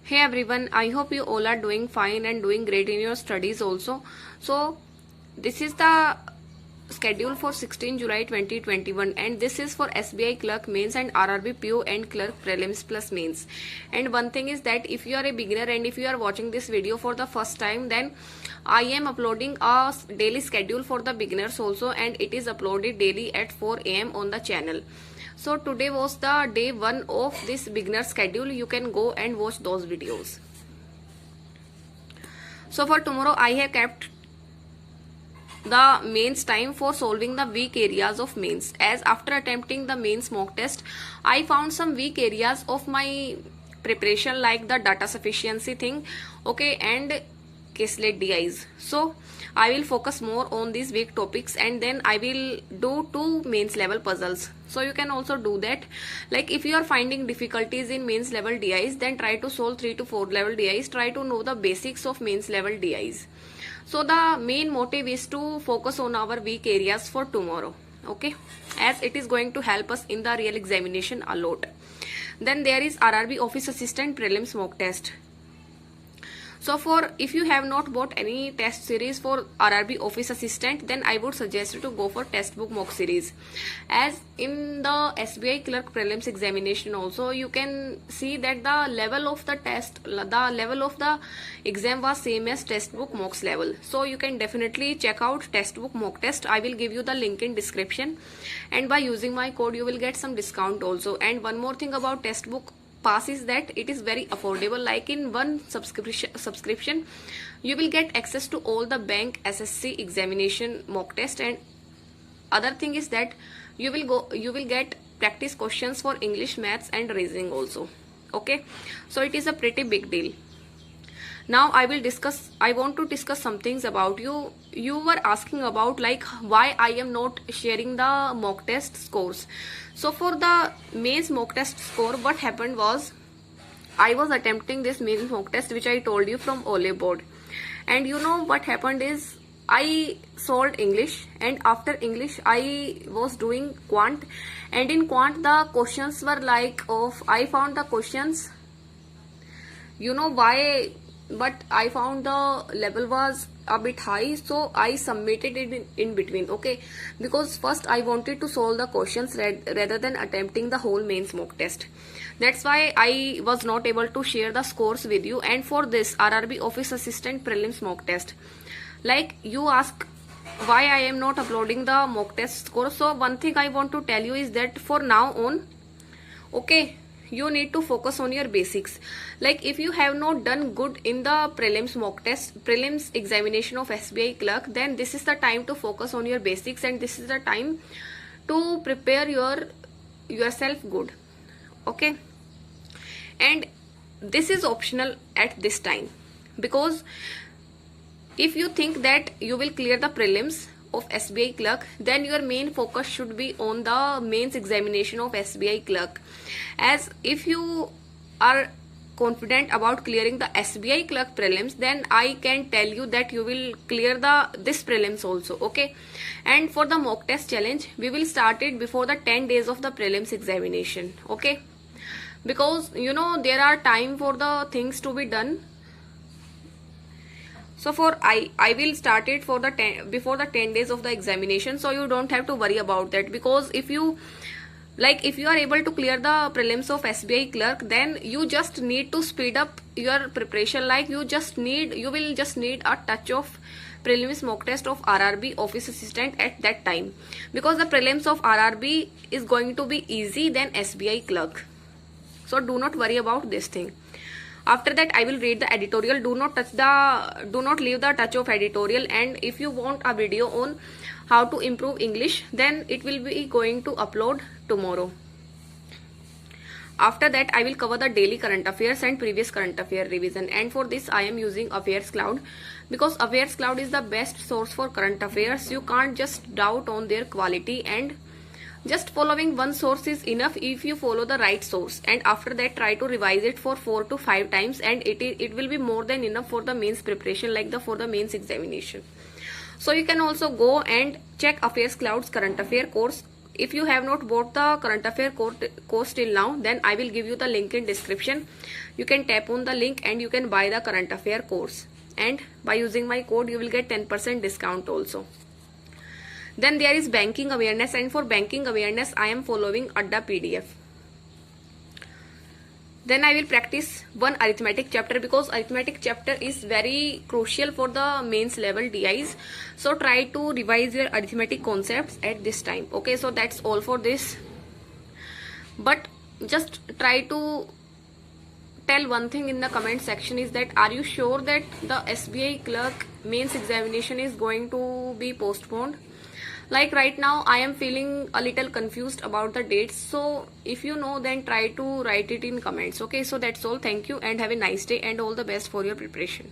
Hey everyone, I hope you all are doing fine and doing great in your studies also. So, this is the schedule for 16 July 2021 and this is for SBI Clerk Mains and RRB PO and Clerk Prelims plus Mains. And one thing is that if you are a beginner and if you are watching this video for the first time, then I am uploading a daily schedule for the beginners also, and it is uploaded daily at 4 am on the channel. So today was the day 1 of this beginner schedule. You can go and watch those videos. So for tomorrow I have kept the mains time for solving the weak areas of mains, as after attempting the mains mock test I found some weak areas of my preparation, like the data sufficiency thing, okay, and caselet DIs. So I will focus more on these weak topics and then I will do 2 mains level puzzles. So you can also do that. Like if you are finding difficulties in mains level DIs, then try to solve 3 to 4 level DIs. Try to know the basics of mains level DIs. So the main motive is to focus on our weak areas for tomorrow, okay, as it is going to help us in the real examination a lot. Then there is RRB Office Assistant Prelims mock test. So for if you have not bought any test series for RRB Office Assistant, then I would suggest you to go for test book mock series, as in the SBI Clerk Prelims examination also you can see that the level of the test, the level of the exam was same as test book mocks level. So you can definitely check out test book mock test. I will give you the link in description, and by using my code you will get some discount also. And one more thing about test book pass is that it is very affordable. Like in one subscription you will get access to all the bank SSC examination mock test, and other thing is that you will get practice questions for English, maths and reasoning also, okay. So it is a pretty big deal. Now I want to discuss some things about you. You were asking about like why I am not sharing the mock test scores. So for the mains mock test score, what happened was I was attempting this mains mock test which I told you from OLE board, and you know what happened is I solved English, and after English I was doing quant, and in quant the questions were like of, I found the questions, you know why, but I found the level was a bit high, so I submitted it in between, okay, because first I wanted to solve the questions rather than attempting the whole mains mock test. That's why I was not able to share the scores with you. And for this RRB Office Assistant Prelims mock test, like you ask why I am not uploading the mock test score. So one thing I want to tell you is that for now on, okay, you need to focus on your basics. Like if you have not done good in the prelims mock test, prelims examination of SBI Clerk, then this is the time to focus on your basics, and this is the time to prepare yourself good, okay. And this is optional at this time, because if you think that you will clear the prelims of SBI Clerk, then your main focus should be on the mains examination of SBI Clerk. As if you are confident about clearing the SBI Clerk prelims, then I can tell you that you will clear this prelims also, okay. And for the mock test challenge, we will start it before the 10 days of the prelims examination, okay, because you know there are time for the things to be done. So for I will start it for before the 10 days of the examination, so you don't have to worry about that. Because if you are able to clear the prelims of SBI Clerk, then you just need to speed up your preparation. Like you will just need a touch of prelims mock test of RRB Office Assistant at that time, because the prelims of RRB is going to be easy than SBI Clerk. So do not worry about this thing. After that I will read the editorial. Do not leave the touch of editorial. And if you want a video on how to improve English, then it will be going to upload tomorrow. After that I will cover the daily current affairs and previous current affair revision, and for this I am using Affairs Cloud, because Affairs Cloud is the best source for current affairs. You can't just doubt on their quality, and just following one source is enough if you follow the right source, and after that try to revise it for 4 to 5 times, and it will be more than enough for the mains preparation, like for the mains examination. So you can also go and check Affairs Cloud's current affair course if you have not bought the current affair course till now, then I will give you the link in description. You can tap on the link and you can buy the current affair course, and by using my code you will get 10% discount also. Then there is banking awareness, and for banking awareness I am following Adda PDF. Then I will practice one arithmetic chapter, because arithmetic chapter is very crucial for the mains level DIs. So try to revise your arithmetic concepts at this time. Okay, so that's all for this. But just try to tell one thing in the comment section, is that are you sure that the SBI clerk mains examination is going to be postponed? Like right now I am feeling a little confused about the dates, so if you know, then try to write it in comments. Okay, so that's all. Thank you and have a nice day and all the best for your preparation.